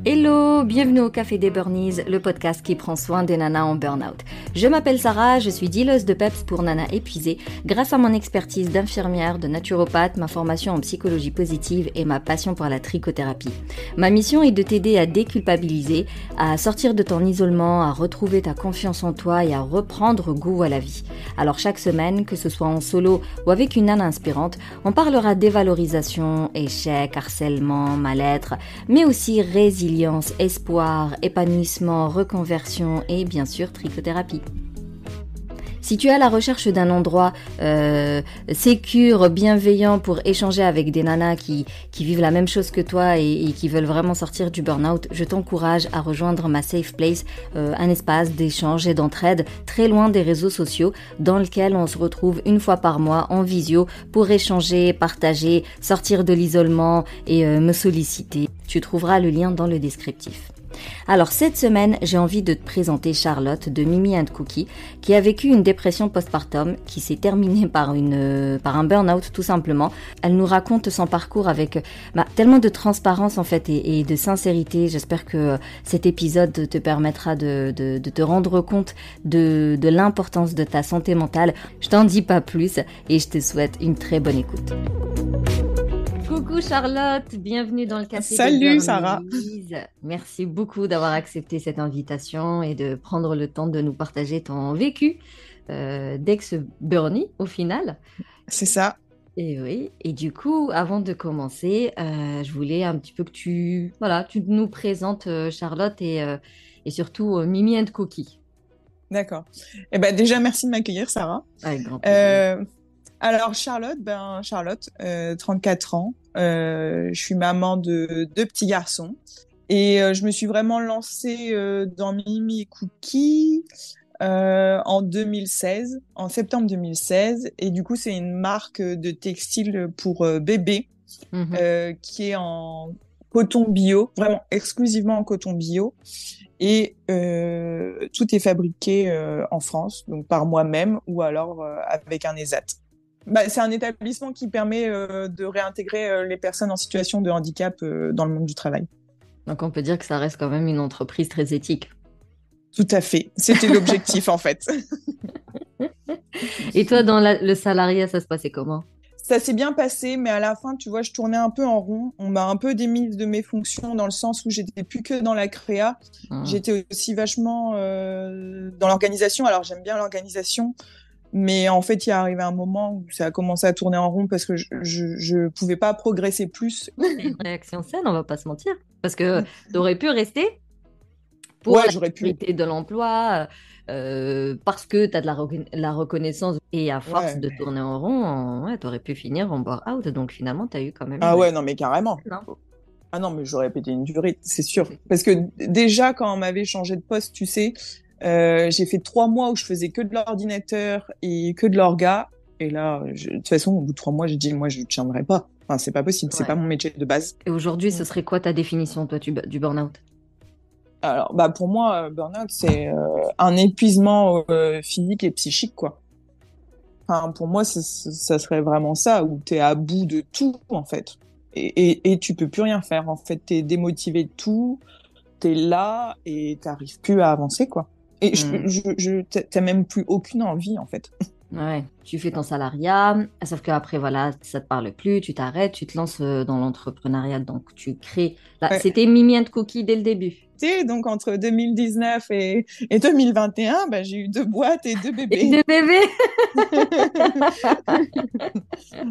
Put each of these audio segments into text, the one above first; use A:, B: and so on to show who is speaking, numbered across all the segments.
A: Hello, bienvenue au Café des Burnies, le podcast qui prend soin des nanas en burn-out. Je m'appelle Sarah, je suis dealeuse de peps pour nanas épuisées grâce à mon expertise d'infirmière, de naturopathe, ma formation en psychologie positive et ma passion pour la trichothérapie. Ma mission est de t'aider à déculpabiliser, à sortir de ton isolement, à retrouver ta confiance en toi et à reprendre goût à la vie. Alors chaque semaine, que ce soit en solo ou avec une nana inspirante, on parlera dévalorisation, échec, harcèlement, mal-être, mais aussi résilience, espoir, épanouissement, reconversion et bien sûr trichothérapie. Si tu es à la recherche d'un endroit sécure, bienveillant pour échanger avec des nanas qui vivent la même chose que toi et qui veulent vraiment sortir du burn-out, je t'encourage à rejoindre ma Safe Place, un espace d'échange et d'entraide très loin des réseaux sociaux dans lequel on se retrouve une fois par mois en visio pour échanger, partager, sortir de l'isolement et me solliciter. Tu trouveras le lien dans le descriptif. Alors cette semaine, j'ai envie de te présenter Charlotte de Mimi & Cookie qui a vécu une dépression postpartum qui s'est terminée par un burn-out tout simplement. Elle nous raconte son parcours avec tellement de transparence en fait et de sincérité. J'espère que cet épisode te permettra de te rendre compte de l'importance de ta santé mentale. Je t'en dis pas plus et je te souhaite une très bonne écoute. Coucou Charlotte, bienvenue dans le Café des Burnies.
B: Salut Sarah.
A: Merci beaucoup d'avoir accepté cette invitation et de prendre le temps de nous partager ton vécu d'ex-Burnie au final.
B: C'est ça.
A: Et oui, et du coup, avant de commencer, je voulais un petit peu que tu nous présentes Charlotte et surtout Mimi & Cookie.
B: D'accord. Eh ben déjà merci de m'accueillir Sarah.
A: Avec grand plaisir.
B: Alors Charlotte, 34 ans. Je suis maman de 2 petits garçons et je me suis vraiment lancée dans Mimi Cookie en 2016, en septembre 2016. Et du coup, c'est une marque de textile pour bébés qui est en coton bio, vraiment exclusivement en coton bio. Et tout est fabriqué en France, donc par moi-même ou alors avec un ESAT. C'est un établissement qui permet de réintégrer les personnes en situation de handicap dans le monde du travail.
A: Donc on peut dire que ça reste quand même une entreprise très éthique.
B: Tout à fait, c'était l'objectif en fait.
A: Et toi, dans le salariat, ça se passait comment ?
B: Ça s'est bien passé, mais à la fin, tu vois, je tournais un peu en rond. On m'a un peu démise de mes fonctions dans le sens où j'étais plus que dans la créa. J'étais aussi vachement dans l'organisation. Alors j'aime bien l'organisation, mais en fait, il est arrivé un moment où ça a commencé à tourner en rond parce que je pouvais pas progresser plus.
A: Une réaction saine, on va pas se mentir, parce que tu aurais pu rester pour la sécurité de l'emploi, parce que tu as de la reconnaissance et à force de tourner en rond, tu aurais pu finir en bore-out. Donc finalement, tu as eu quand même...
B: non, mais carrément. Ah non, mais j'aurais pété une durite, c'est sûr. Parce que déjà, quand on m'avait changé de poste, tu sais, j'ai fait 3 mois où je faisais que de l'ordinateur et que de l'orga. Et là, de toute façon, au bout de 3 mois, j'ai dit, moi, je ne tiendrai pas. Enfin, c'est pas possible, c'est pas mon métier de base.
A: Et aujourd'hui, ce serait quoi ta définition, toi, du burn-out ?
B: Alors, pour moi, burn-out, c'est un épuisement physique et psychique, quoi. Enfin, pour moi, ça serait vraiment ça, où t'es à bout de tout, en fait. Et tu peux plus rien faire, en fait. T'es démotivé de tout, t'es là et t'arrives plus à avancer, quoi. Et t'as même plus aucune envie, en fait.
A: Ouais, tu fais ton salariat, sauf qu'après, voilà, ça te parle plus, tu t'arrêtes, tu te lances dans l'entrepreneuriat, donc tu crées... Là, c'était Mimi & Cookie dès le début.
B: Donc, entre 2019 et 2021, j'ai eu 2 boîtes et 2 bébés.
A: Et 2 bébés.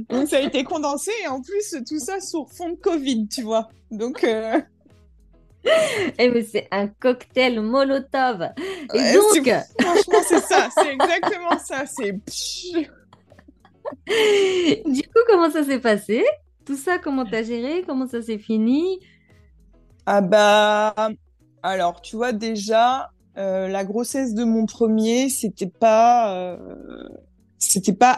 B: Donc, ça a été condensé et en plus, tout ça sur fond de Covid, tu vois. Donc...
A: mais c'est un cocktail Molotov. Et donc...
B: Franchement, c'est ça. C'est exactement ça.
A: Du coup, comment ça s'est passé ? Tout ça, comment t'as géré ? Comment ça s'est fini ?
B: Alors, tu vois, déjà, la grossesse de mon premier, c'était pas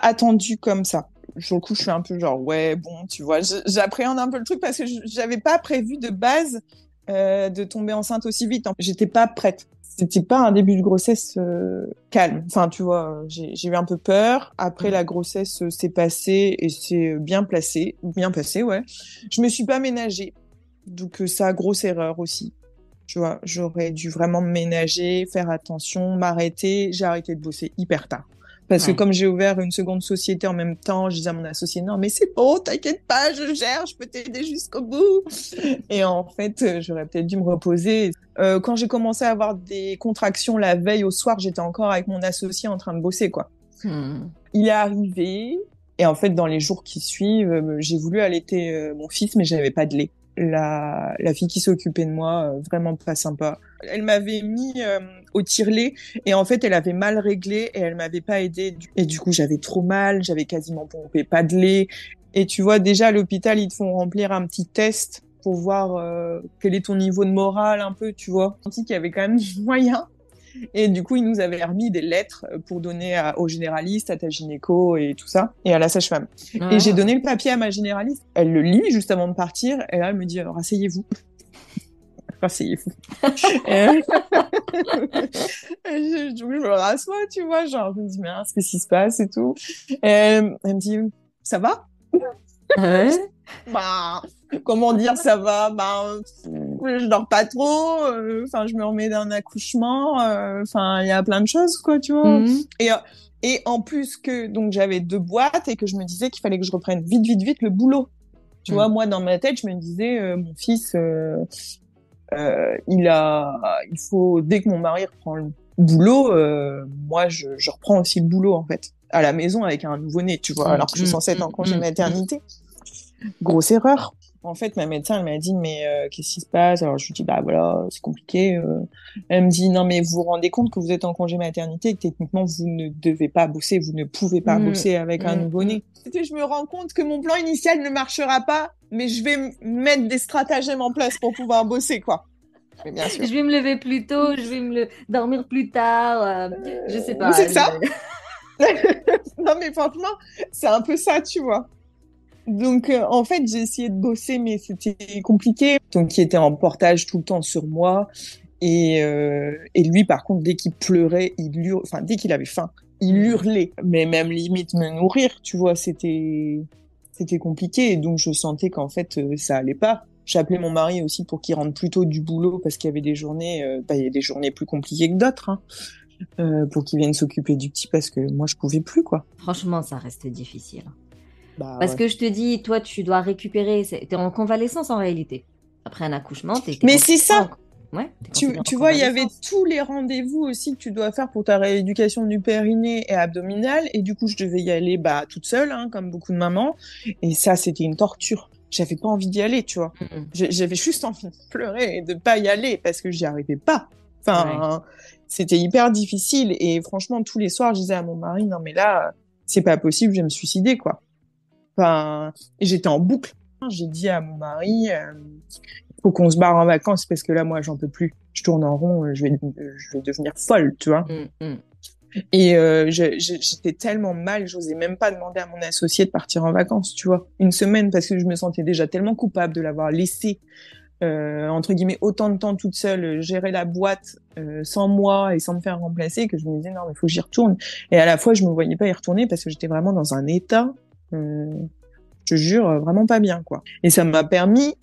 B: attendu comme ça. Sur le coup, je suis un peu genre, ouais, bon, tu vois, j'appréhende un peu le truc parce que j'avais pas prévu de base de tomber enceinte aussi vite. J'étais pas prête. C'était pas un début de grossesse calme. Enfin, tu vois, j'ai eu un peu peur. Après, la grossesse s'est passée et c'est bien passé, ouais. Je me suis pas ménagée. Donc, ça, grosse erreur aussi. Tu vois, j'aurais dû vraiment me ménager, faire attention, m'arrêter. J'ai arrêté de bosser hyper tard. Parce que
A: Ouais.
B: comme j'ai ouvert une seconde société en même temps, je disais à mon associé, non, mais c'est bon, t'inquiète pas, je gère, je peux t'aider jusqu'au bout. Et en fait, j'aurais peut-être dû me reposer. Quand j'ai commencé à avoir des contractions la veille au soir, j'étais encore avec mon associé en train de bosser, quoi.
A: Hmm.
B: Il est arrivé, et en fait, dans les jours qui suivent, j'ai voulu allaiter mon fils, mais j'avais pas de lait. La fille qui s'occupait de moi, vraiment pas sympa. Elle m'avait mis au tire-lait et en fait, elle avait mal réglé et elle m'avait pas aidé. Et du coup, j'avais trop mal, j'avais quasiment pompé pas de lait. Et tu vois, déjà à l'hôpital, ils te font remplir un petit test pour voir quel est ton niveau de morale un peu, tu vois. Je senti qu'il y avait quand même du moyen. Et du coup, ils nous avaient remis des lettres pour donner au généraliste, à ta gynéco et tout ça, et à la sage-femme. Et j'ai
A: Ouais.
B: donné le papier à ma généraliste. Elle le lit juste avant de partir, et là, elle me dit, rasseyez-vous. Rasseyez-vous. Et je me rassois, tu vois, genre, je me dis, mais qu'est-ce qui se passe et tout. Et elle me dit, ça va?
A: Ouais.
B: Bah, comment dire, ça va? Bah, je dors pas trop. Enfin, je me remets d'un accouchement. Enfin, il y a plein de choses, quoi, tu vois.
A: Mhm.
B: Et, euh, et en plus que, donc, j'avais 2 boîtes et que je me disais qu'il fallait que je reprenne vite, vite, vite le boulot. Tu vois,
A: Mhm.
B: moi, dans ma tête, je me disais, mon fils, il faut, dès que mon mari reprend le boulot, moi, je reprends aussi le boulot, en fait, à la maison avec un nouveau-né, tu vois, alors que je suis censée être en congé maternité. Grosse erreur. En fait, ma médecin, elle m'a dit, mais qu'est-ce qui se passe? Alors, je lui dis, bah voilà, c'est compliqué. Elle me dit, non, mais vous vous rendez compte que vous êtes en congé maternité et que techniquement, vous ne devez pas bosser, vous ne pouvez pas
A: Mhm.
B: bosser avec un
A: Mhm.
B: nouveau-né. Je me rends compte que mon plan initial ne marchera pas, mais je vais mettre des stratagèmes en place pour pouvoir bosser, quoi. Mais bien sûr.
A: Je vais me lever plus tôt, je vais dormir plus tard. Je sais
B: C'est
A: pas.
B: ça. Non, mais franchement, c'est un peu ça, tu vois. Donc, en fait, j'ai essayé de bosser, mais c'était compliqué. Donc, il était en portage tout le temps sur moi. Et lui, par contre, dès qu'il pleurait, enfin, dès qu'il avait faim, il
A: Mhm.
B: hurlait. Mais même limite me nourrir, tu vois, c'était compliqué. Et donc, je sentais qu'en fait, ça allait pas. J'appelais mon mari aussi pour qu'il rentre plus tôt du boulot parce qu'il y avait des journées, il y a des journées plus compliquées que d'autres, hein, pour qu'il vienne s'occuper du petit parce que moi, je pouvais plus, quoi.
A: Franchement, ça reste difficile.
B: Bah
A: Parce
B: ouais.
A: que je te dis, toi, tu dois récupérer. T'es en convalescence en réalité. Après un accouchement, t'es
B: Mais c'est
A: considéré
B: ça.
A: ouais, t'es
B: Tu,
A: considéré en
B: tu vois, il y avait
A: convalescence.
B: tous les rendez-vous aussi que tu dois faire pour ta rééducation du périnée et abdominal. Et du coup, je devais y aller bah, toute seule, hein, comme beaucoup de mamans. Et ça, c'était une torture. J'avais pas envie d'y aller, tu vois.
A: Mhm.
B: J'avais juste envie de pleurer et de pas y aller parce que j'y arrivais pas.
A: Ouais.
B: Enfin, c'était hyper difficile. Et franchement, tous les soirs, je disais à mon mari, non, mais là, c'est pas possible, je vais me suicider, quoi. Enfin, et j'étais en boucle. J'ai dit à mon mari, faut qu'on se barre en vacances parce que là, moi, j'en peux plus. Je tourne en rond, je vais devenir folle, tu vois.
A: Mhm.
B: Et j'étais tellement mal, j'osais même pas demander à mon associé de partir en vacances, tu vois. Une semaine parce que je me sentais déjà tellement coupable de l'avoir laissé, entre guillemets, autant de temps toute seule, gérer la boîte sans moi et sans me faire remplacer que je me disais non, mais faut que j'y retourne. Et à la fois, je me voyais pas y retourner parce que j'étais vraiment dans un état, euh, je te jure, vraiment pas bien, quoi. Et ça m'a permis,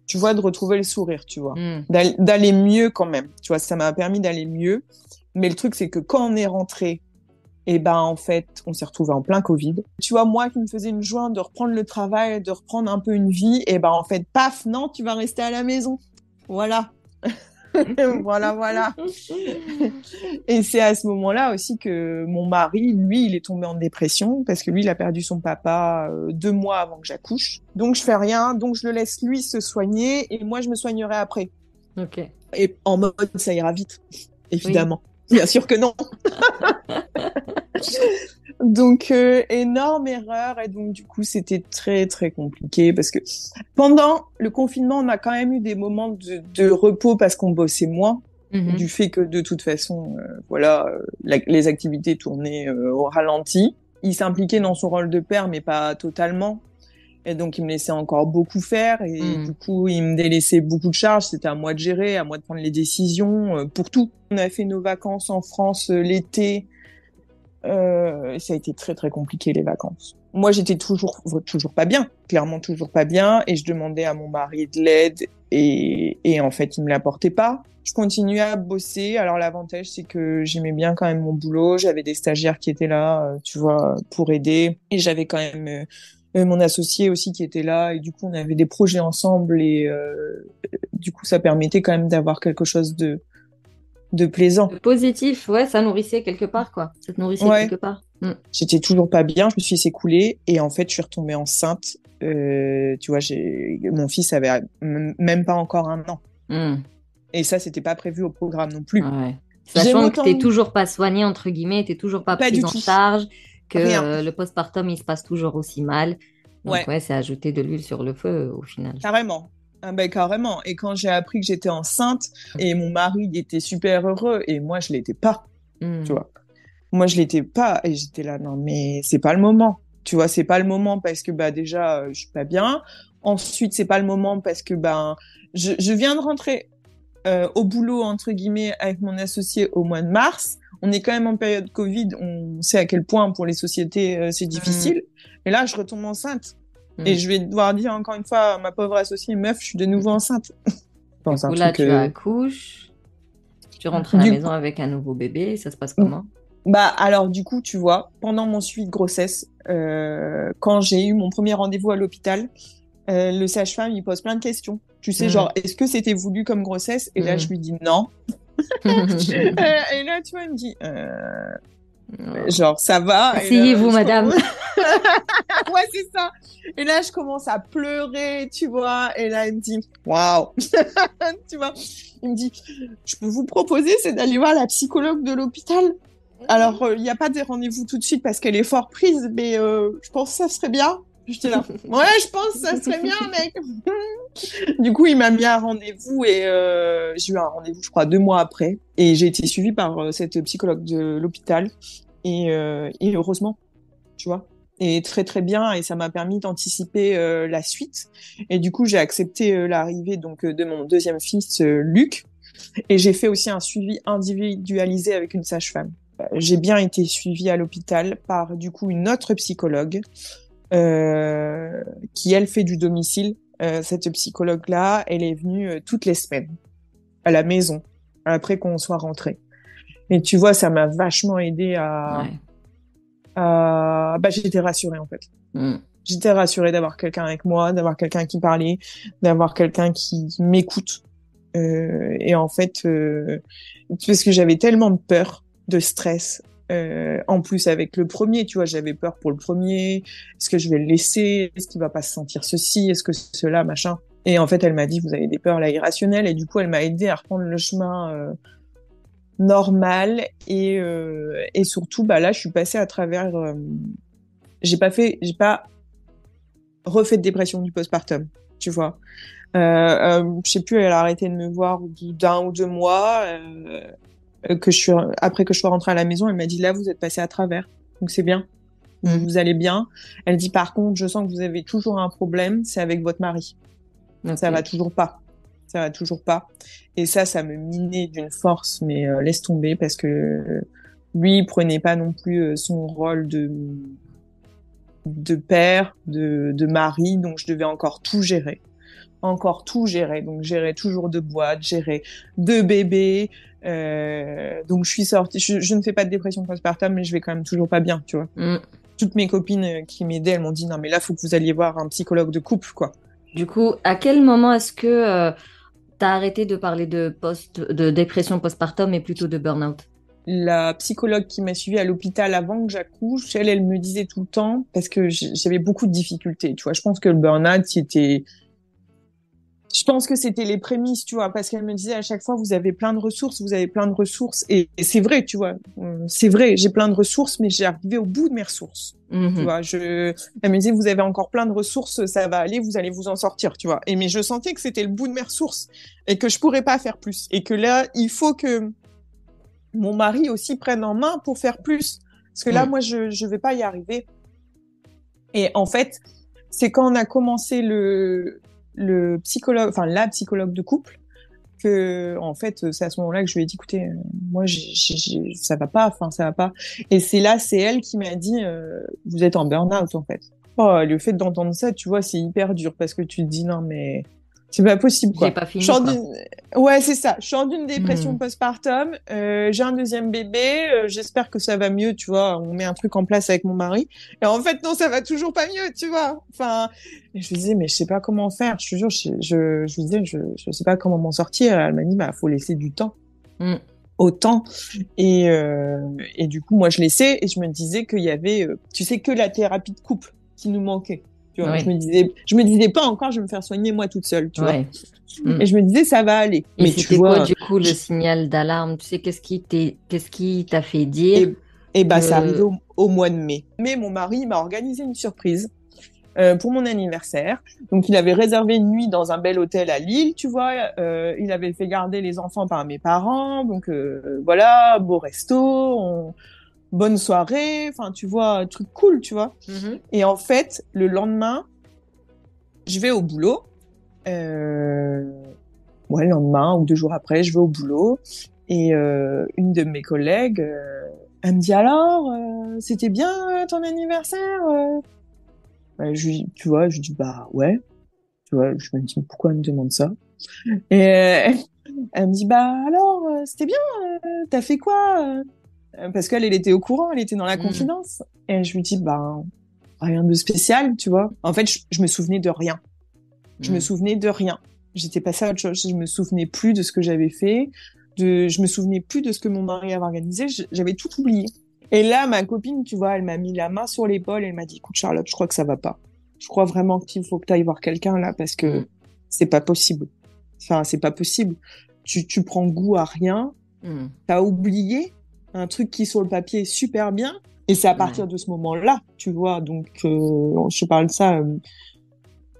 B: tu vois, de retrouver le sourire, tu vois,
A: Mhm.
B: d'aller mieux quand même. Tu vois, ça m'a permis d'aller mieux. Mais le truc, c'est que quand on est rentré, et ben en fait, on s'est retrouvé en plein Covid. Tu vois, moi qui me faisais une joie de reprendre le travail, de reprendre un peu une vie, et ben en fait, paf, non, tu vas rester à la maison. Voilà. Voilà, voilà. Et c'est à ce moment-là aussi que mon mari, lui, il est tombé en dépression parce que lui, il a perdu son papa 2 mois avant que j'accouche. Donc, je fais rien, donc je le laisse lui se soigner et moi, je me soignerai après.
A: Ok.
B: Et en mode, ça ira vite,
A: Oui.
B: évidemment. Bien sûr que non. Donc, énorme erreur. Et donc, du coup, c'était très, très compliqué parce que pendant le confinement, on a quand même eu des moments de repos parce qu'on bossait moins. Du
A: Mhm.
B: fait que de toute façon, voilà, les activités tournaient au ralenti. Il s'impliquait dans son rôle de père, mais pas totalement. Et donc, il me laissait encore beaucoup faire. Et du
A: Mhm.
B: coup, il me délaissait beaucoup de charges. C'était à moi de gérer, à moi de prendre les décisions pour tout. On a fait nos vacances en France l'été. Ça a été très, très compliqué, les vacances. Moi, j'étais toujours pas bien. Clairement, toujours pas bien. Et je demandais à mon mari de l'aide. et en fait, il me l'apportait pas. Je continuais à bosser. Alors l'avantage, c'est que j'aimais bien quand même mon boulot. J'avais des stagiaires qui étaient là, tu vois, pour aider. Et j'avais quand même mon associé aussi qui était là. Et du coup, on avait des projets ensemble. Et du coup, ça permettait quand même d'avoir quelque chose de plaisant.
A: Le positif, ouais, ça nourrissait quelque part, quoi. Ça te nourrissait
B: Ouais.
A: quelque part. Mm.
B: J'étais toujours pas bien. Je me suis laissée couler. Et en fait, je suis retombée enceinte. Tu vois, mon fils avait même pas encore 1 an.
A: Mm.
B: Et ça, c'était pas prévu au programme non plus.
A: Ouais.
B: J'aime
A: Sachant que
B: autant,
A: t'es toujours pas soignée, entre guillemets, t'es toujours pas
B: pas
A: prise
B: du
A: en
B: tout,
A: charge, que
B: rien.
A: le postpartum, il se passe toujours aussi mal. Donc,
B: Ouais,
A: ouais, c'est ajouter de l'huile sur le feu, au final.
B: carrément. Ah ben, carrément. Et quand j'ai appris que j'étais enceinte, et mon mari il était super heureux, et moi, je l'étais pas, tu
A: Mm.
B: vois. Moi, je l'étais pas, et j'étais là, non, mais c'est pas le moment. Tu vois, c'est pas le moment parce que, bah, déjà, je suis pas bien. Ensuite, c'est pas le moment parce que, ben, je viens de rentrer au boulot, entre guillemets, avec mon associé au mois de mars. On est quand même en période Covid. On sait à quel point pour les sociétés c'est
A: Mm.
B: difficile. Et là, je retombe enceinte. Et
A: Mm.
B: je vais devoir dire encore une fois à ma pauvre associée, meuf, je suis de nouveau enceinte. Bon,
A: Du
B: c'est un
A: coup, là,
B: truc.
A: tu accouches, tu rentres à la
B: Du
A: maison
B: coup,
A: avec un nouveau bébé, ça se passe comment?
B: bah alors du coup, tu vois, pendant mon suivi de grossesse, quand j'ai eu mon premier rendez-vous à l'hôpital, le sage-femme il pose plein de questions. Tu sais, genre,
A: Mm.
B: est-ce que c'était voulu comme grossesse? Et là, je
A: Mm.
B: lui dis non. Et là, tu vois, il me dit,
A: Oh.
B: genre, ça va. Et là,
A: Asseyez-vous,
B: je
A: madame.
B: commence. Ouais, c'est ça. Et là, je commence à pleurer, tu vois. Et là, il me dit, waouh. Tu vois. Il me dit, je peux vous proposer, c'est d'aller voir la psychologue de l'hôpital. Alors, il n'y a pas des rendez-vous tout de suite parce qu'elle est fort prise, mais je pense que ça serait bien. J'étais là. Ouais, je pense que ça serait bien, mec. Du coup, il m'a mis un rendez-vous et j'ai eu un rendez-vous, je crois, 2 mois après. Et j'ai été suivie par cette psychologue de l'hôpital. Et heureusement, tu vois. Et très très bien. Et ça m'a permis d'anticiper la suite. Et du coup, j'ai accepté l'arrivée donc de mon deuxième fils, Luc. Et j'ai fait aussi un suivi individualisé avec une sage-femme. J'ai bien été suivie à l'hôpital par du coup une autre psychologue qui elle fait du domicile. Cette psychologue-là, elle est venue toutes les semaines à la maison après qu'on soit rentré. Et tu vois, ça m'a vachement aidé
A: Ouais.
B: Bah, j'étais rassurée en fait.
A: Mm.
B: J'étais rassurée d'avoir quelqu'un avec moi, d'avoir quelqu'un qui parlait, d'avoir quelqu'un qui m'écoute. Et en fait, parce que j'avais tellement de peur, de stress. En plus, avec le premier, tu vois, j'avais peur pour le premier. Est-ce que je vais le laisser? Est-ce qu'il va pas se sentir ceci? Est-ce que cela, machin? Et en fait, elle m'a dit, vous avez des peurs là irrationnelles. Et du coup, elle m'a aidé à reprendre le chemin normal. Et surtout, bah là, je suis passée à travers. J'ai pas refait de dépression du postpartum, tu vois. Je sais plus, elle a arrêté de me voir au bout d'1 ou 2 mois. Après que je sois rentrée à la maison, elle m'a dit là, vous êtes passé à travers, donc c'est bien,
A: Mm.
B: vous allez bien. Elle dit par contre, je sens que vous avez toujours un problème, c'est avec votre mari. Ça va
A: Ok.
B: toujours pas, ça va toujours pas. Et ça me minait d'une force, mais laisse tomber parce que lui, il prenait pas non plus son rôle de père, de mari, donc je devais encore tout gérer. Donc, gérer toujours 2 boîtes, gérer 2 bébés. Donc, je suis sortie. Je ne fais pas de dépression postpartum, mais je vais quand même toujours pas bien, tu vois.
A: Mm.
B: Toutes mes copines qui m'aidaient, elles m'ont dit, non, mais là, faut que vous alliez voir un psychologue de couple, quoi.
A: Du coup, à quel moment est-ce que tu as arrêté de parler de dépression postpartum et plutôt de burn-out?
B: La psychologue qui m'a suivie à l'hôpital avant que j'accouche, elle me disait tout le temps, parce que j'avais beaucoup de difficultés, tu vois. Je pense que le burn-out, je pense que c'était les prémices, tu vois, parce qu'elle me disait à chaque fois, vous avez plein de ressources, vous avez plein de ressources. Et c'est vrai, tu vois, c'est vrai, j'ai plein de ressources, mais j'ai arrivé au bout de mes ressources. Tu
A: Mhm.
B: vois, elle me disait, vous avez encore plein de ressources, ça va aller, vous allez vous en sortir, tu vois. Mais je sentais que c'était le bout de mes ressources et que je pourrais pas faire plus. Et que là, il faut que mon mari aussi prenne en main pour faire plus. Parce que là,
A: Mm.
B: moi, je vais pas y arriver. Et en fait, c'est quand on a commencé le psychologue, enfin la psychologue de couple, que en fait c'est à ce moment-là que je lui ai dit écoutez, moi ça va pas, enfin ça va pas. Et c'est elle qui m'a dit vous êtes en burn-out en fait. Oh, le fait d'entendre ça, tu vois, c'est hyper dur parce que tu te dis non mais C'est pas possible,
A: J'ai
B: quoi.
A: pas fini,
B: Je sors
A: quoi.
B: Ouais, c'est ça. Je sors d'une dépression
A: Hmm.
B: postpartum. J'ai un deuxième bébé. J'espère que ça va mieux, tu vois. On met un truc en place avec mon mari. Et en fait, non, ça va toujours pas mieux, tu vois. Enfin, et je lui disais, mais je sais pas comment faire. Je te jure, je lui disais, je sais pas comment m'en sortir. Elle m'a dit, bah, faut laisser du temps.
A: Hmm.
B: Autant. Et du coup, moi, je laissais et je me disais qu'il y avait, tu sais, que la thérapie de couple qui nous manquait. Tu vois,
A: Oui,
B: je me disais pas encore, je vais me faire soigner moi toute seule, tu vois.
A: ouais. Hmm.
B: Et je me disais, ça va aller.
A: Et
B: Mais tu
A: c'était quoi,
B: vois,
A: du coup, le
B: je-
A: signal d'alarme? Tu sais, qu'est-ce qui t'a fait dire
B: et, et bah, ça arrivait
A: que...
B: au mois de mai. Mais mon mari m'a organisé une surprise pour mon anniversaire. Donc, il avait réservé une nuit dans un bel hôtel à Lille, tu vois. Il avait fait garder les enfants par mes parents. Donc, voilà, beau resto, bonne soirée. Enfin, tu vois, truc cool, tu vois.
A: Mhm.
B: Et en fait, le lendemain, je vais au boulot. Euh, le lendemain ou 2 jours après, je vais au boulot et une de mes collègues, elle me dit alors, c'était bien ton anniversaire tu vois, je lui dis bah ouais, tu vois, je me dis pourquoi elle me demande ça et elle me dit bah alors, c'était bien, t'as fait quoi parce qu'elle était au courant, elle était dans la
A: Hmm.
B: confidence et je lui dis bah rien de spécial, tu vois. En fait, je me souvenais de rien. Je me
A: Hmm.
B: souvenais de rien. J'étais passée à autre chose. Je me souvenais plus de ce que j'avais fait. Je me souvenais plus de ce que mon mari avait organisé. J'avais tout oublié. Et là, ma copine, tu vois, elle m'a mis la main sur l'épaule. Elle m'a dit, écoute, Charlotte, je crois que ça va pas. Je crois vraiment qu'il faut que tu ailles voir quelqu'un là parce
A: Hmm.
B: que c'est pas possible. Enfin, c'est pas possible. Tu prends goût à rien.
A: Hmm.
B: T'as oublié un truc qui sur le papier est super bien. Et c'est à
A: Ouais.
B: partir de ce moment-là, tu vois. Donc, je parle de ça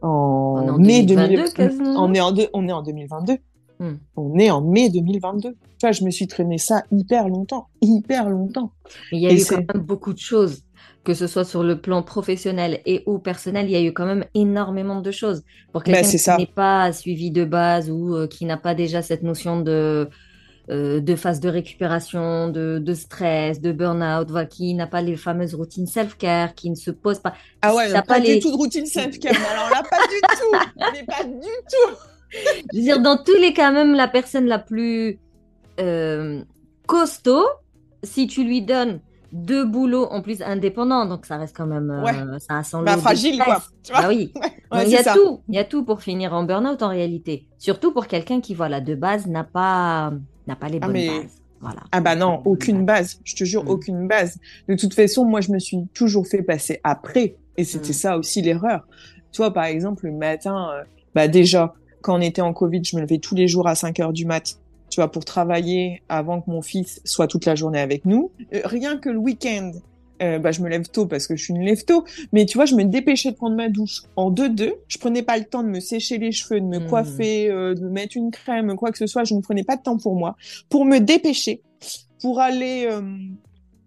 A: On est
B: en
A: en
B: mai 2000,
A: 2022 quasiment.
B: on est en 2022.
A: Hmm.
B: On est en mai 2022. Tu vois, je me suis traîné ça hyper longtemps, hyper longtemps.
A: Mais il y a
B: Et
A: eu quand
B: c'est,
A: même beaucoup de choses, que ce soit sur le plan professionnel et ou personnel, il y a eu quand même énormément de choses. Pour
B: ben,
A: quelqu'un
B: c'est
A: qui n'est
B: ça.
A: pas suivi de base ou qui n'a pas déjà cette notion de phase de récupération, de stress, de burn-out, voilà, qui n'a pas les fameuses routines self-care, qui ne se pose pas,
B: Ah
A: qui
B: ouais,
A: n'a
B: non,
A: pas
B: pas du
A: les...
B: tout de routine self-care. Mais alors là, pas du tout. Mais pas du tout.
A: Je veux dire, dans tous les cas, même la personne la plus euh, costaud, si tu lui donnes deux boulots en plus indépendants, donc ça reste quand même,
B: Ouais.
A: ça a son
B: Bah,
A: lot de
B: fragile, quoi.
A: stress.
B: Tu vois?
A: Bah oui.
B: Ouais,
A: Donc
B: ouais, c'est ça.
A: il y a tout pour finir en burn-out en réalité. Surtout pour quelqu'un qui, voilà, de base n'a pas les
B: Ah,
A: bonnes
B: mais,
A: bases. Voilà,
B: ah
A: n'a
B: bah
A: pas
B: non,
A: les bonnes
B: aucune
A: bases.
B: base. Je te jure,
A: Mm,
B: aucune base. De toute façon, moi, je me suis toujours fait passer après. Et c'était
A: mm,
B: ça aussi l'erreur. Tu vois, par exemple, le matin, bah déjà, quand on était en Covid, je me levais tous les jours à 5 heures du mat, tu vois, pour travailler avant que mon fils soit toute la journée avec nous. Rien que le week-end, bah, je me lève tôt parce que je suis une lève-tôt. Mais tu vois, je me dépêchais de prendre ma douche en 2-2. Je prenais pas le temps de me sécher les cheveux, de me
A: mm.
B: coiffer, de me mettre une crème, quoi que ce soit. Je ne prenais pas de temps pour moi, pour me dépêcher, pour aller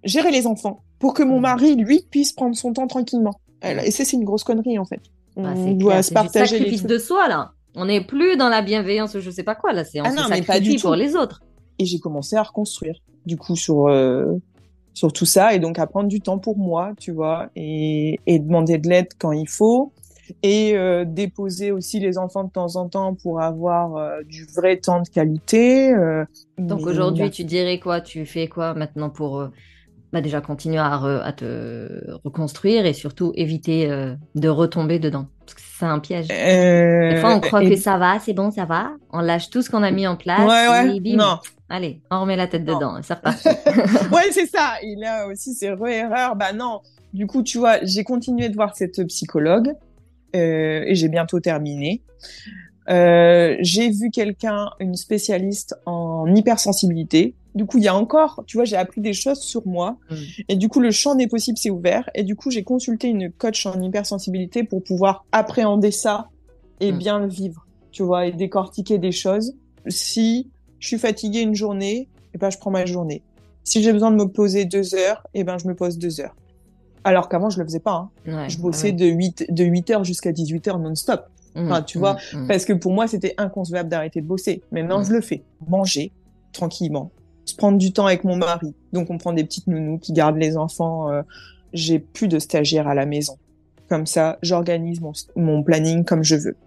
B: gérer les enfants, pour que mon
A: Mm,
B: mari, lui, puisse prendre son temps tranquillement.
A: mm.
B: Et ça, c'est une grosse connerie, en fait.
A: Bah,
B: On
A: c'est
B: doit
A: clair,
B: se
A: c'est du
B: partager les
A: sacrifice
B: trucs.
A: de soi là. On n'est plus dans la bienveillance ou je sais pas quoi là, c'est on
B: Ah
A: se
B: non, mais pas du
A: sacrifie pour
B: tout.
A: les autres.
B: Et j'ai commencé à reconstruire, du coup, sur tout ça, et donc à prendre du temps pour moi, tu vois, et demander de l'aide quand il faut, et déposer aussi les enfants de temps en temps pour avoir du vrai temps de qualité.
A: Donc
B: Mais
A: aujourd'hui, tu dirais quoi? Tu fais quoi maintenant pour bah, déjà continuer à te reconstruire et surtout éviter de retomber dedans? Parce que c'est un piège. Des fois, on croit que
B: et
A: ça va, c'est bon, ça va. On lâche tout ce qu'on a mis en place
B: ouais, ouais,
A: et bim,
B: non,
A: allez, on remet la tête
B: non.
A: dedans. C'est reparti.
B: Ouais, c'est ça. Il a aussi ses erreurs. Bah non. Du coup, tu vois, j'ai continué de voir cette psychologue et j'ai bientôt terminé. J'ai vu quelqu'un, une spécialiste en hypersensibilité. Du coup, il y a encore, tu vois, j'ai appris des choses sur moi.
A: Mm,
B: Et du coup, le champ des possibles s'est ouvert. Et du coup, j'ai consulté une coach en hypersensibilité pour pouvoir appréhender ça et
A: mm.
B: bien le vivre, tu vois, et décortiquer des choses. Si je suis fatiguée une journée, eh ben, je prends ma journée. Si j'ai besoin de me poser 2 heures, eh ben, je me pose 2 heures. Alors qu'avant, je le faisais pas, hein.
A: Ouais,
B: Je
A: bah
B: bossais
A: ouais.
B: de 8 heures jusqu'à 18 heures non-stop.
A: Mm,
B: Enfin, tu vois,
A: mm, mm,
B: parce que pour moi, c'était inconcevable d'arrêter de bosser. Maintenant,
A: mm.
B: je le fais. Manger, tranquillement. Se prendre du temps avec mon mari. Donc, on prend des petites nounous qui gardent les enfants. J'ai plus de stagiaires à la maison. Comme ça, j'organise mon planning comme je veux.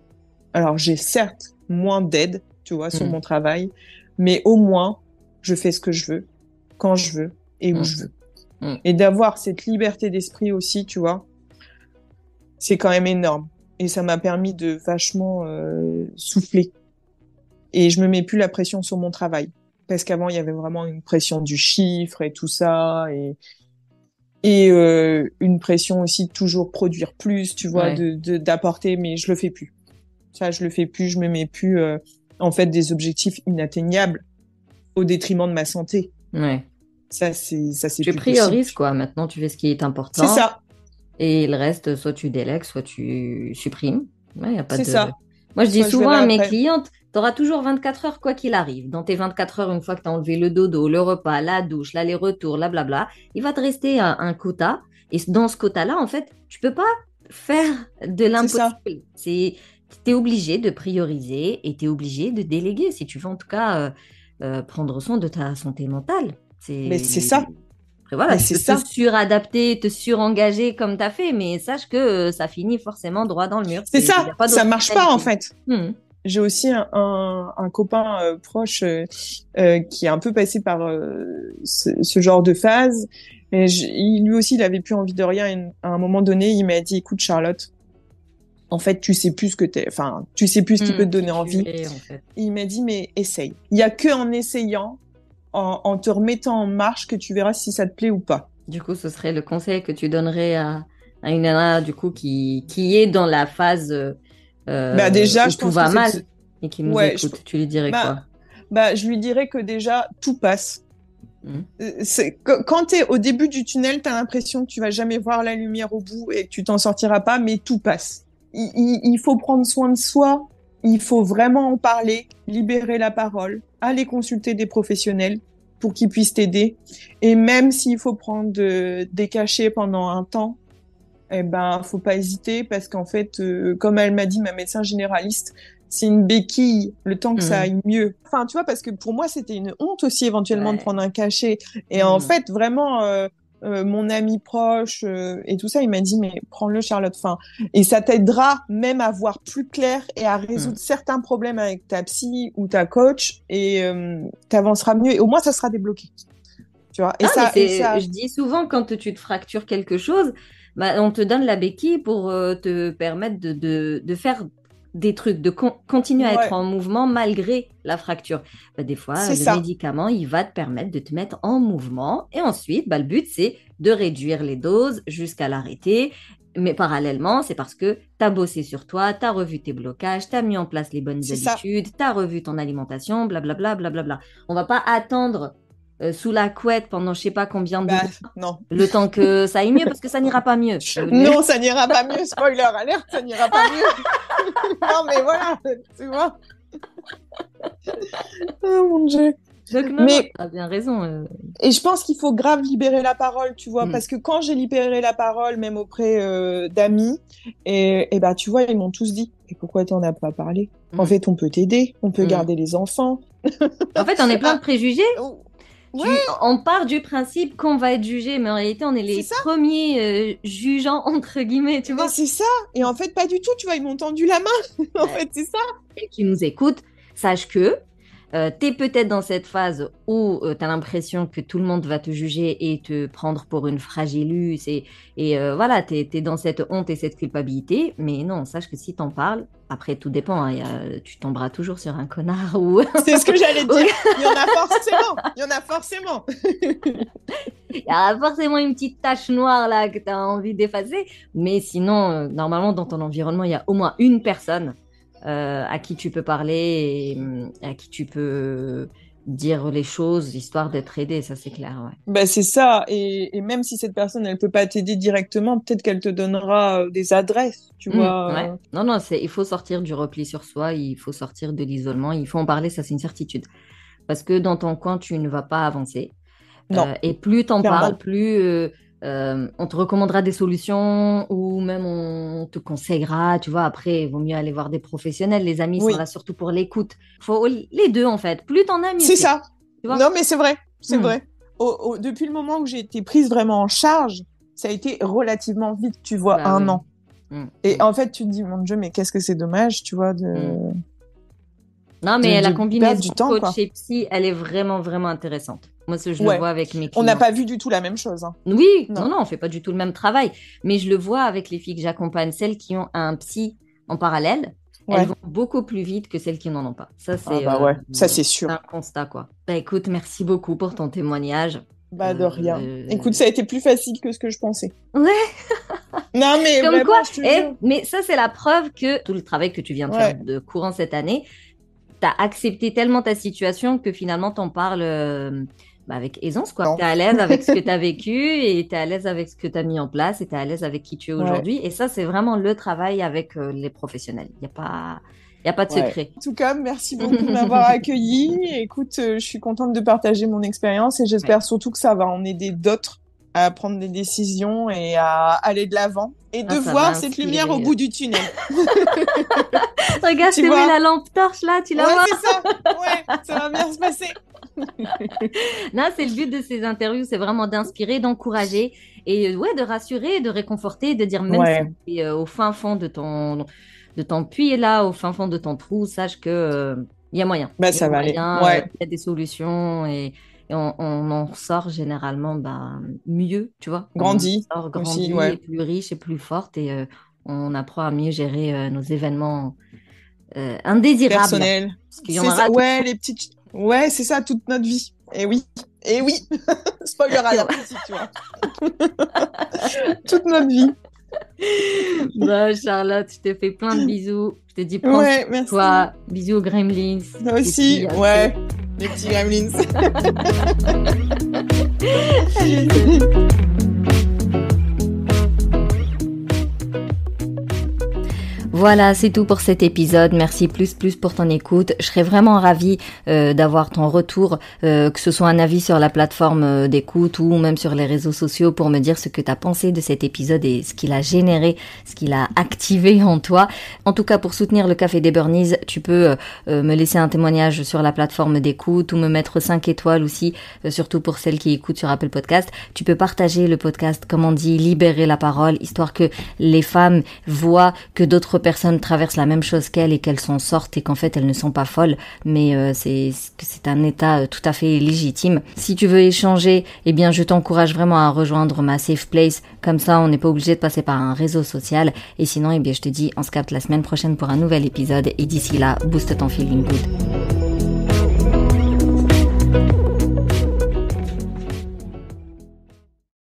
B: Alors, j'ai certes moins d'aide, tu vois, sur mon travail, mais au moins, je fais ce que je veux, quand je veux et où je veux. Et d'avoir cette liberté d'esprit aussi, tu vois, c'est quand même énorme. Et ça m'a permis de vachement souffler. Et je me mets plus la pression sur mon travail. Parce qu'avant, il y avait vraiment une pression du chiffre et tout ça. Et une pression aussi de toujours produire plus, tu vois, d'apporter. Mais je le fais plus. Ça, je le fais plus. Je me mets plus, en fait, des objectifs inatteignables au détriment de ma santé.
A: Ouais.
B: Ça, c'est
A: tu
B: plus
A: priorises,
B: possible.
A: quoi. Maintenant, tu fais ce qui est important.
B: C'est ça.
A: Et le reste, soit tu délègues, soit tu supprimes. Ouais, y a pas
B: C'est
A: de...
B: ça.
A: Moi, je dis
B: Soit je
A: souvent
B: verrai
A: à mes
B: après.
A: clientes, tu auras toujours 24 heures quoi qu'il arrive. Dans tes 24 heures, une fois que tu as enlevé le dodo, le repas, la douche, l'aller-retour, la blabla, il va te rester un quota. Et dans ce quota-là, en fait, tu peux pas faire de
B: C'est ça.
A: l'impossible. Tu es obligé de prioriser et tu es obligé de déléguer si tu veux en tout cas prendre soin de ta santé mentale.
B: Mais c'est ça.
A: Après, voilà,
B: Mais
A: tu
B: c'est
A: peux te
B: ça.
A: suradapter, te surengager comme tu as fait, mais sache que ça finit forcément droit dans le mur.
B: C'est
A: Il n'y
B: ça.
A: a pas
B: Ça
A: d'autre
B: marche pas, en
A: finalité.
B: fait. J'ai aussi un copain proche qui est un peu passé par ce genre de phase. Et lui aussi, il avait plus envie de rien. Et à un moment donné, il m'a dit, écoute, Charlotte, en fait, tu sais plus tu sais plus ce qui peut te donner
A: Qui tu
B: envie.
A: es, en fait.
B: Et il m'a dit, mais essaye. Il y a que en essayant, en te remettant en marche, que tu verras si ça te plaît ou pas.
A: Du coup, ce serait le conseil que tu donnerais à une nana du coup, qui est dans la phase
B: Bah déjà,
A: où
B: je
A: tout
B: pense que
A: va mal et qui nous
B: ouais,
A: écoute. Tu lui dirais quoi?
B: je lui dirais que déjà, tout passe.
A: Hmm.
B: Quand tu es au début du tunnel, tu as l'impression que tu vas jamais voir la lumière au bout et que tu t'en sortiras pas, mais tout passe. Il faut prendre soin de soi, il faut vraiment en parler, libérer la parole, aller consulter des professionnels pour qu'ils puissent t'aider. Et même s'il faut prendre des cachets pendant un temps, eh ben, faut pas hésiter parce qu'en fait, comme elle m'a dit, ma médecin généraliste, c'est une béquille le temps que ça aille mieux. Enfin, tu vois, parce que pour moi, c'était une honte aussi éventuellement de
A: Ouais.
B: prendre un cachet. Et en fait, vraiment, mon ami proche et tout ça, il m'a dit, mais prends-le, Charlotte. Enfin, et ça t'aidera même à voir plus clair et à résoudre certains problèmes avec ta psy ou ta coach et t'avanceras mieux. Et au moins, ça sera débloqué. Tu vois.
A: Ah, mais je dis souvent quand tu te fractures quelque chose, bah, on te donne la béquille pour te permettre de faire des trucs, de continuer à être
B: ouais,
A: en mouvement malgré la fracture. Bah, des fois,
B: c'est
A: le
B: ça.
A: médicament, il va te permettre de te mettre en mouvement et ensuite, bah, le but, c'est de réduire les doses jusqu'à l'arrêter. Mais parallèlement, c'est parce que tu as bossé sur toi, tu as revu tes blocages, tu as mis en place les bonnes
B: C'est ça.
A: habitudes, tu as revu ton alimentation, blablabla, blablabla. On va pas attendre sous la couette pendant je sais pas combien de
B: Bah,
A: mois,
B: non.
A: le temps que ça aille mieux, parce que ça n'ira pas mieux.
B: Non, ça n'ira pas mieux. Spoiler alert, ça n'ira pas mieux. Non, mais voilà, tu vois. Oh mon Dieu.
A: Donc non, non,
B: Mais,
A: tu as bien raison.
B: et je pense qu'il faut grave libérer la parole, tu vois, parce que quand j'ai libéré la parole, même auprès d'amis, et bah, tu vois, ils m'ont tous dit, et pourquoi t'en as pas parlé? En fait, on peut t'aider, on peut garder les enfants.
A: En fait, on est plein de préjugés.
B: Ouais,
A: On part du principe qu'on va être jugé, mais en réalité, on est
B: c'est
A: les
B: ça.
A: premiers jugeants, entre guillemets, tu
B: Mais
A: vois.
B: c'est ça. Et en fait, pas du tout, tu vois, ils m'ont tendu la main. En fait, c'est ça.
A: Et qui nous écoute, sache que tu es peut-être dans cette phase où tu as l'impression que tout le monde va te juger et te prendre pour une fragilus voilà, tu es dans cette honte et cette culpabilité. Mais non, sache que si t'en parles, après tout dépend, hein, tu tomberas toujours sur un connard ou...
B: C'est ce que j'allais te dire. Il y en a forcément. Il y en a forcément.
A: Il y a forcément une petite tache noire là que tu as envie d'effacer. Mais sinon, normalement, dans ton environnement, il y a au moins une personne à qui tu peux parler et à qui tu peux dire les choses, histoire d'être aidé, ça c'est clair. Ouais.
B: Ben, c'est ça. Et même si cette personne, elle peut pas t'aider directement, peut-être qu'elle te donnera des adresses, tu vois.
A: Ouais. Non, non, il faut sortir du repli sur soi, il faut sortir de l'isolement, il faut en parler, ça c'est une certitude. Parce que dans ton coin, tu ne vas pas avancer.
B: Non,
A: Et plus t'en parles,
B: clairement.
A: plus on te recommandera des solutions ou même on te conseillera. Tu vois, après, il vaut mieux aller voir des professionnels. Les amis sont là
B: Oui,
A: surtout pour l'écoute. Faut les deux, en fait. Plus t'en as, mieux
B: c'est
A: c'est.
B: ça.
A: Tu vois?
B: Non, mais c'est vrai. C'est
A: Hmm.
B: vrai. Depuis le moment où j'ai été prise vraiment en charge, ça a été relativement vite, tu vois,
A: Bah
B: un
A: oui.
B: an. Et en fait, tu te dis, mon Dieu, mais qu'est-ce que c'est dommage, tu vois,
A: Non, mais la combinaison
B: du temps,
A: coach
B: quoi.
A: et psy, elle est vraiment, vraiment intéressante. Moi, je le vois avec mes
B: On
A: clients.
B: n'a pas vu du tout la même chose. Hein.
A: Oui, non, on fait pas du tout le même travail. Mais je le vois avec les filles que j'accompagne, celles qui ont un psy en parallèle, elles vont beaucoup plus vite que celles qui n'en ont pas. Ça, c'est
B: ça, c'est sûr.
A: un constat, quoi. Bah, écoute, merci beaucoup pour ton témoignage.
B: Bah, de rien. Écoute, ça a été plus facile que ce que je pensais.
A: Ouais.
B: Non, mais
A: comme
B: vraiment,
A: quoi,
B: je te jure.
A: mais ça, c'est la preuve que tout le travail que tu viens de faire de courant cette année, tu as accepté tellement ta situation que finalement, t'en parles avec aisance, quoi. Tu es à l'aise avec ce que tu as vécu et tu es à l'aise avec ce que tu as mis en place et tu es à l'aise avec qui tu es aujourd'hui. Et ça, c'est vraiment le travail avec les professionnels. Il n'y a pas de secret.
B: En tout cas, merci beaucoup de m'avoir accueilli. Écoute, je suis contente de partager mon expérience et j'espère surtout que ça va en aider d'autres à prendre des décisions et à aller de l'avant et de voir cette lumière au bout du tunnel.
A: Regarde, je te mets la lampe torche là, tu la vois?
B: C'est ça. Ouais, ça va bien se passer.
A: Non, c'est le but de ces interviews, c'est vraiment d'inspirer, d'encourager et de rassurer, de réconforter, de dire même si tu es au fin fond de ton puits là, au fin fond de ton trou, sache que il y a moyen.
B: Bah, ça va aller.
A: Il y a des solutions et on en sort généralement mieux, tu vois.
B: Grandi.
A: On sort grandi et plus riche et plus forte et on apprend à mieux gérer nos événements indésirables.
B: Personnels. Ouais, les petites... Ouais, c'est ça, toute notre vie. Et oui. Spoiler alert aussi, tu vois. Toute notre vie.
A: Bah, Charlotte, je te fais plein de bisous. Je te dis prends soin de toi. Bisous aux Gremlins.
B: Toi aussi, les petits Gremlins.
A: Voilà, c'est tout pour cet épisode. Merci plus pour ton écoute. Je serais vraiment ravie d'avoir ton retour, que ce soit un avis sur la plateforme d'écoute ou même sur les réseaux sociaux pour me dire ce que tu as pensé de cet épisode et ce qu'il a généré, ce qu'il a activé en toi. En tout cas, pour soutenir le Café des Burnies, tu peux me laisser un témoignage sur la plateforme d'écoute ou me mettre 5 étoiles aussi, surtout pour celles qui écoutent sur Apple Podcast. Tu peux partager le podcast, comme on dit, libérer la parole, histoire que les femmes voient que d'autres personnes traversent la même chose qu'elles et qu'elles s'en sortent et qu'en fait elles ne sont pas folles, mais c'est un état tout à fait légitime. Si tu veux échanger, eh bien je t'encourage vraiment à rejoindre ma safe place, comme ça on n'est pas obligé de passer par un réseau social. Et sinon, eh bien je te dis, on se capte la semaine prochaine pour un nouvel épisode et d'ici là, booste ton feeling good.